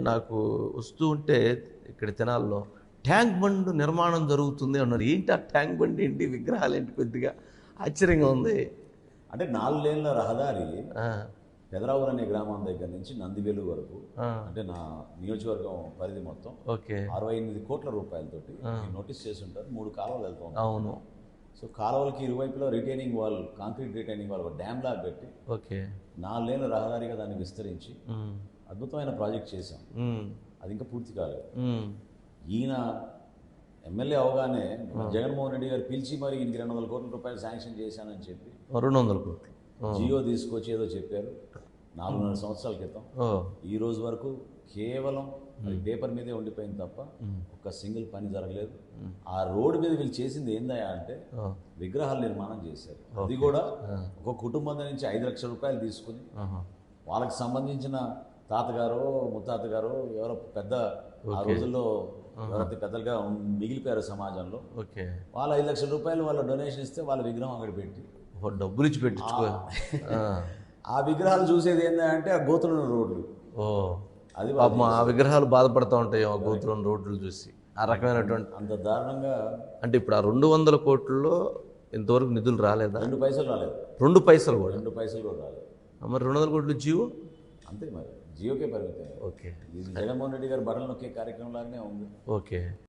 నాకు వస్తూ ఉంటే ఇక్కడ తెనాల్లో ట్యాంక్ బండ్ నిర్మాణం జరుగుతుంది అన్నారు. ఏంటి ఆ ట్యాంక్ బండ్ ఏంటి, విగ్రహాలు ఏంటి, కొద్దిగా ఆశ్చర్యంగా ఉంది. అంటే 4 లేన్ల రహదారి ఆ, పెదరావూరు అనే గ్రామం దగ్గర నుంచి నందివేలు వరకు, ఆ, అంటే నా నియోజకవర్గం పరిధి మొత్తం ఓకే. 68 కోట్ల రూపాయలతోటి మీరు నోటీస్ చేసి ఉంటారు. 3 కాలువలు వెళ్తూ ఉంటాయి. అవును. సో కాలువలకి ఇరువైపులో retaining wall, concrete retaining wall, ఒక డ్యామ్ లాగా కట్టి ఓకే. 4 లేన్ల రహదారిగా దాన్ని విస్తరించి ఉమ్, అద్భుతమైన ప్రాజెక్ట్ చేశాం. ఉమ్, అది ఇంకా పూర్తి కాలేదు. ఉమ్, ఈయన ఎమ్మెల్యే అవగానే జగన్మోహన్ రెడ్డి గారు పిలిచి మరి ఈయనకి 200 కోట్ల రూపాయలు శాంక్షన్ చేశానని చెప్పి 200 కోట్లు. జియో తీసుకొచ్చి ఏదో చెప్పారు 4.5 సంవత్సరాల క్రితం. ఓ, ఈ రోజు వరకు కేవలం అది పేపర్ మీదే ఉండిపోయింది తప్ప ఒక సింగిల్ పని జరగలేదు. ఆ రోడ్డు మీద వీళ్ళు చేసింది ఏందయ్యా అంటే ఓ, విగ్రహాలు నిర్మాణం చేశారు. అది కూడా ఒక కుటుంబం నుంచి 5 లక్షల రూపాయలు తీసుకుని ఆహా, వాళ్ళకి సంబంధించిన తాతగారు, ముత్తాతగారు, ఎవరో పెద్ద ఆ రోజుల్లో ఎవరైతే పెద్దలుగా మిగిలిపోయారు సమాజంలో, ఓకే. వాళ్ళ 5 లక్షల రూపాయలు వాళ్ళ డొనేషన్ ఇస్తే వాళ్ళ విగ్రహం అక్కడ పెట్టి ఓ, డబ్బులు ఇచ్చి పెట్టించుకో. ఆ, ఆ విగ్రహాలు చూసేది ఏంటంటే ఆ గోతులున్న రోడ్లు. ఓ, అది పాపం ఆ విగ్రహాలు బాధపడుతూ ఉంటాయి ఆ గోతులను రోడ్లు చూసి. ఆ రకమైనటువంటి, అంత దారుణంగా అంటే ఇప్పుడు ఆ 200 కోట్లలో ఇంతవరకు నిధులు రాలేదా? 2 పైసలు రాలేదు. 2 పైసలు కూడా. 2 పైసలు కూడా రాలేదు. మరి 200 కోట్లు జీవో. అంతే మరి జియోకే పరిమితం. ఓకే. ఇది జగన్మోహన్ రెడ్డి గారు బటన్ నొక్కే కార్యక్రమం లాగానే ఉంది. ఓకే.